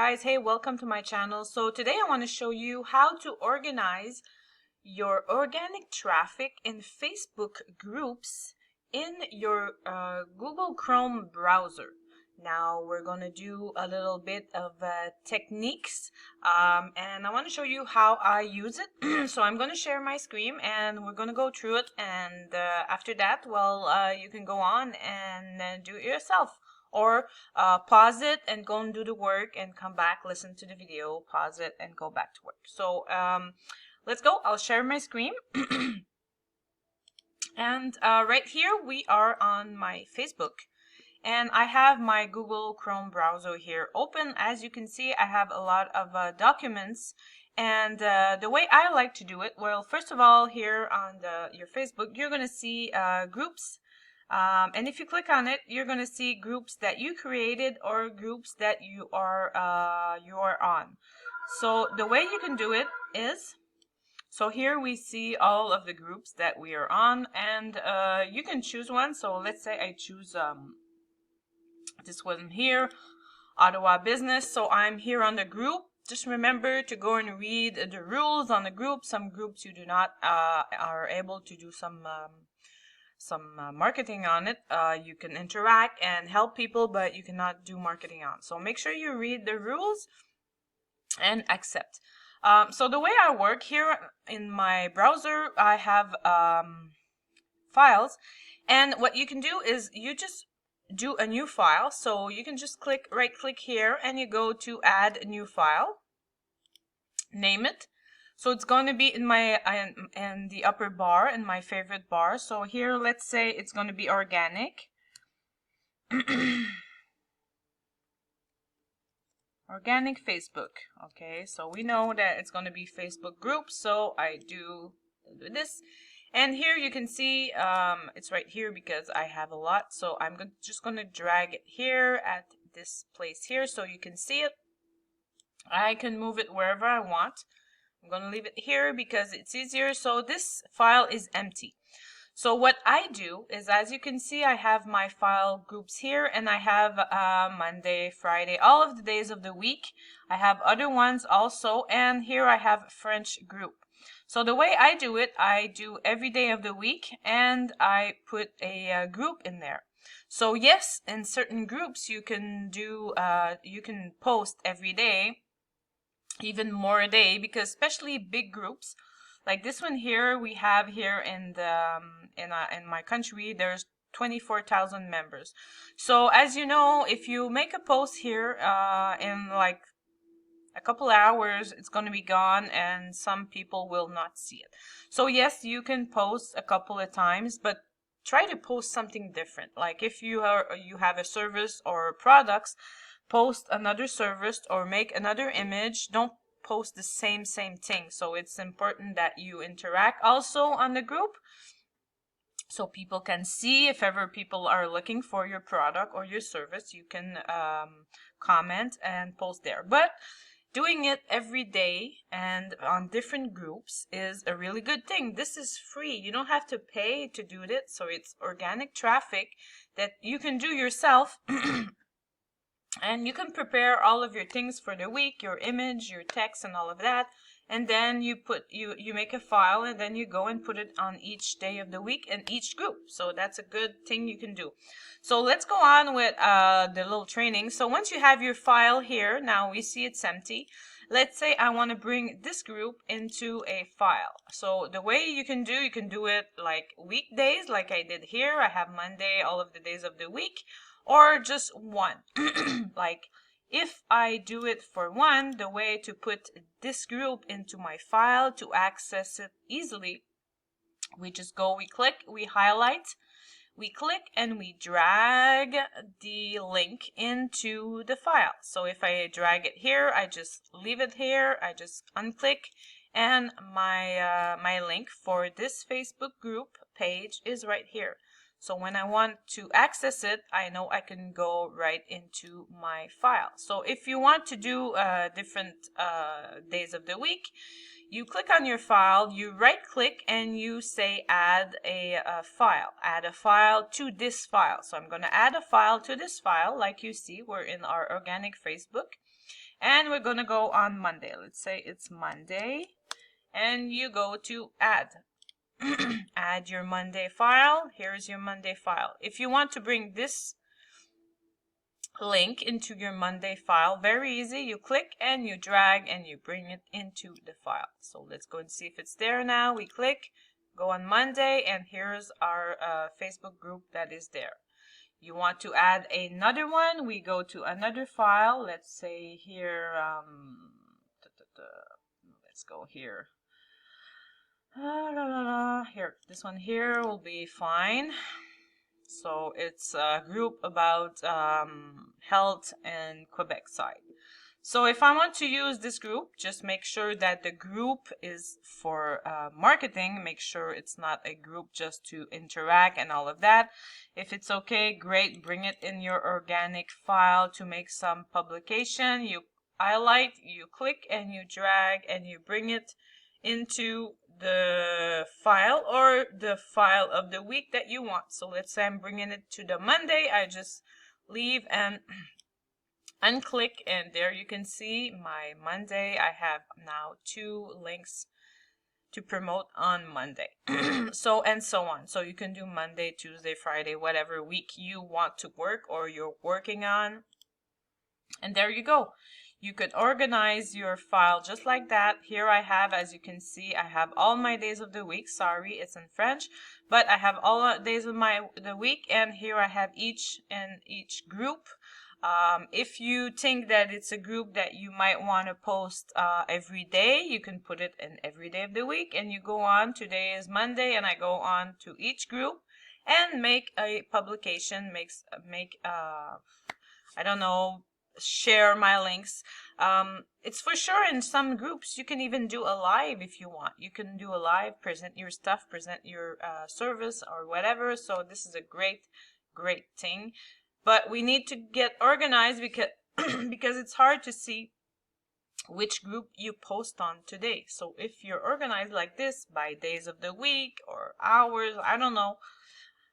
guys, hey, welcome to my channel. So today I want to show you how to organize your organic traffic in Facebook groups in your Google Chrome browser. Now we're going to do a little bit of techniques and I want to show you how I use it. So I'm going to share my screen and we're going to go through it, and after that, well, you can go on and do it yourself. Or pause it and go and do the work and come back, listen to the video, pause it and go back to work. So let's go. I'll share my screen. And right here we are on my Facebook. And I have my Google Chrome browser here open. As you can see, I have a lot of documents. And the way I like to do it, well, first of all, here on your Facebook, you're going to see groups. And if you click on it, you're going to see groups that you created or groups that you are on. So the way you can do it is, so here we see all of the groups that we are on, and you can choose one. So let's say I choose this one here, Ottawa Business. So I'm here on the group. Just remember to go and read the rules on the group. Some groups you do not are able to do some marketing on it. You can interact and help people, but you cannot do marketing on. So make sure you read the rules and accept. So the way I work here in my browser, I have files, and what you can do is you just do a new file. So you can just right click here and you go to add a new file, name it. So it's going to be in my in the upper bar, in my favorite bar. So here, let's say it's going to be organic. Organic Facebook. Okay, so we know that it's going to be Facebook groups. So I do this. And here you can see it's right here because I have a lot. So I'm just going to drag it here at this place here so you can see it. I can move it wherever I want. I'm going to leave it here because it's easier. So this file is empty. So what I do is, as you can see, I have my file groups here, and I have Monday, Friday, all of the days of the week. I have other ones also, and here I have French group. So the way I do it, I do every day of the week, and I put a group in there. So yes, in certain groups you can do, you can post every day, even more a day, because especially big groups like this one here, we have here in the in my country, there's 24,000 members. So as you know, if you make a post here in like a couple hours, it's going to be gone and some people will not see it. So yes, you can post a couple of times, but try to post something different. Like if you have a service or products, post another service or make another image. Don't post the same thing. So it's important that you interact also on the group so people can see. If ever people are looking for your product or your service, you can comment and post there. But doing it every day and on different groups is a really good thing. This is free. You don't have to pay to do it. So it's organic traffic that you can do yourself. And you can prepare all of your things for the week, your image, your text, and all of that. And then you make a file, and then you go and put it on each day of the week and each group. So that's a good thing you can do. So let's go on with the little training. So once you have your file here, now we see it's empty. Let's say I want to bring this group into a file. So the way you can do it like weekdays, like I did here. I have Monday, all of the days of the week. Or just one. Like if I do it for one, the way to put this group into my file to access it easily, we just go, we click, we highlight, we click, and we drag the link into the file. So if I drag it here, I just leave it here, I just unclick, and my link for this Facebook group page is right here. So when I want to access it, I know I can go right into my file. So if you want to do different days of the week, you click on your file, you right click, and you say add a file. Add a file to this file. So I'm going to add a file to this file. Like you see, we're in our organic Facebook. And we're gonna go on Monday. Let's say it's Monday, and you go to add. Add your Monday file. Here's your Monday file. If you want to bring this link into your Monday file, very easy. You click and you drag and you bring it into the file. So let's go and see if it's there now. We click, go on Monday, and here's our Facebook group that is there. You want to add another one, we go to another file. Let's say here, let's go here. Here, this one here will be fine. So it's a group about health and Quebec side. So if I want to use this group, just make sure that the group is for marketing. Make sure it's not a group just to interact and all of that. If it's okay, great. Bring it in your organic file to make some publication. You highlight, you click, and you drag, and you bring it into the file or the file of the week that you want. So let's say I'm bringing it to the Monday. I just leave and unclick, and there you can see my Monday. I have now 2 links to promote on Monday. So and so on. So you can do Monday, Tuesday, Friday, whatever week you want to work or you're working on. And there you go. You could organize your file just like that. Here I have, as you can see, I have all my days of the week. Sorry, it's in French, but I have all days of the week, and here I have each group. If you think that it's a group that you might want to post every day, you can put it in every day of the week, and you go on. Today is Monday, and I go on to each group and make a publication. I don't know, share my links. It's for sure in some groups you can even do a live if you want. You can do a live, present your stuff, present your service or whatever. So this is a great thing. But we need to get organized because because it's hard to see which group you post on today. So if you're organized like this by days of the week or hours, I don't know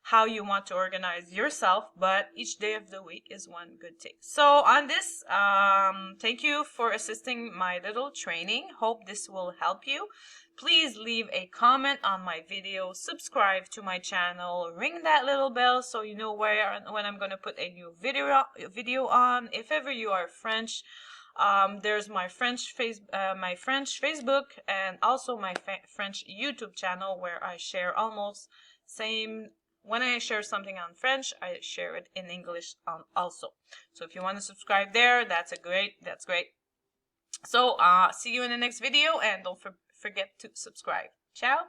how you want to organize yourself, but each day of the week is one good thing. So on this, thank you for assisting my little training. Hope this will help you. Please leave a comment on my video, subscribe to my channel, ring that little bell so you know when I'm going to put a new video on. If ever you are French, there's my French Facebook and also my French YouTube channel where I share almost same. When I share something on French, I share it in English also. So if you want to subscribe there, that's great. So see you in the next video, and don't forget to subscribe. Ciao.